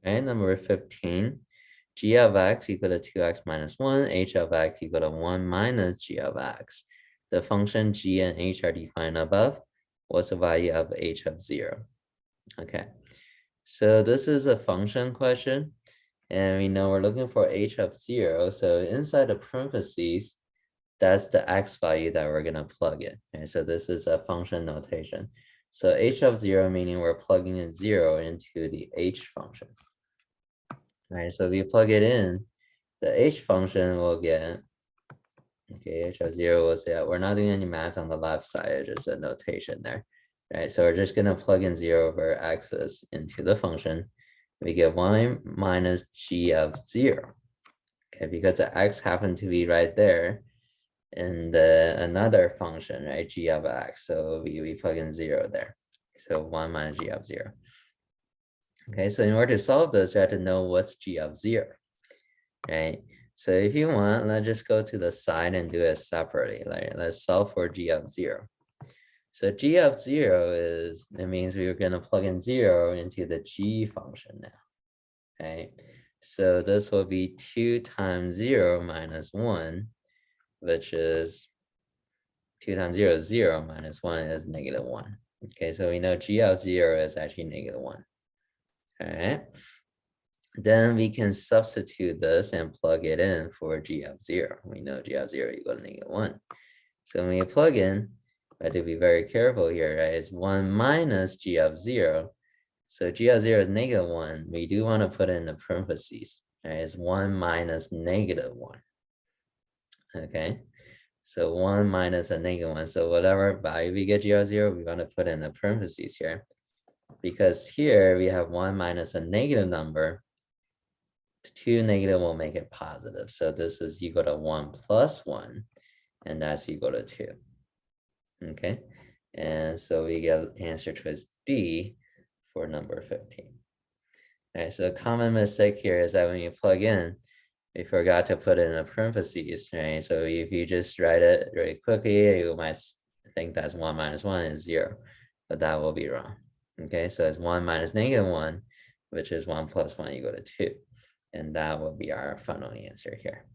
right? Number 15, g of x equal to 2x minus 1, h of x equal to 1 minus g of x. The function g and h are defined above. What's the value of h of 0? Okay, so this is a function question, and we know we're looking for h of 0. So inside the parentheses, that's the x value that we're going to plug in. Okay, so this is a function notation. So h of 0 meaning we're plugging in 0 into the h function. All right, so if you plug it in, the h function will get, okay, h of 0 will say that we're not doing any math on the left side, it's just a notation there. All right, so we're just going to plug in 0 over x's into the function. We get 1 minus g of 0. Okay, because the x happened to be right there in another function, right, g of x. So we plug in 0 there. So 1 minus g of 0. Okay, so in order to solve this, you have to know what's g of 0, right? So if you want, let's just go to the side and do it separately. Let's solve for g of 0. So g of 0 is, it means we're going to plug in 0 into the g function now, okay? So this will be 2 times 0 minus 1, which is 2 times 0 is 0, minus 1 is negative 1. Okay, so we know g of 0 is actually negative 1. All right. Then we can substitute this and plug it in for g of 0. We know g of 0 equals negative 1. So when you plug in, I have to be very careful here, right? It's 1 minus g of 0. So g of 0 is negative 1. We do want to put it in the parentheses, right? It's 1 minus negative 1. Okay. So 1 minus a negative 1. So whatever value we get g of 0, we want to put in the parentheses here. Because here we have 1 minus a negative number. 2 negative will make it positive. So this is equal to 1 plus 1, and that's equal to 2. Okay, and so we get answer choice D for number 15. All right, so a common mistake here is that when you plug in, we forgot to put it in a parentheses, right? So if you just write it really quickly, you might think that's 1 minus 1 is 0, but that will be wrong. Okay, so it's 1 minus negative 1, which is 1 plus 1 equal to 2. And that will be our final answer here.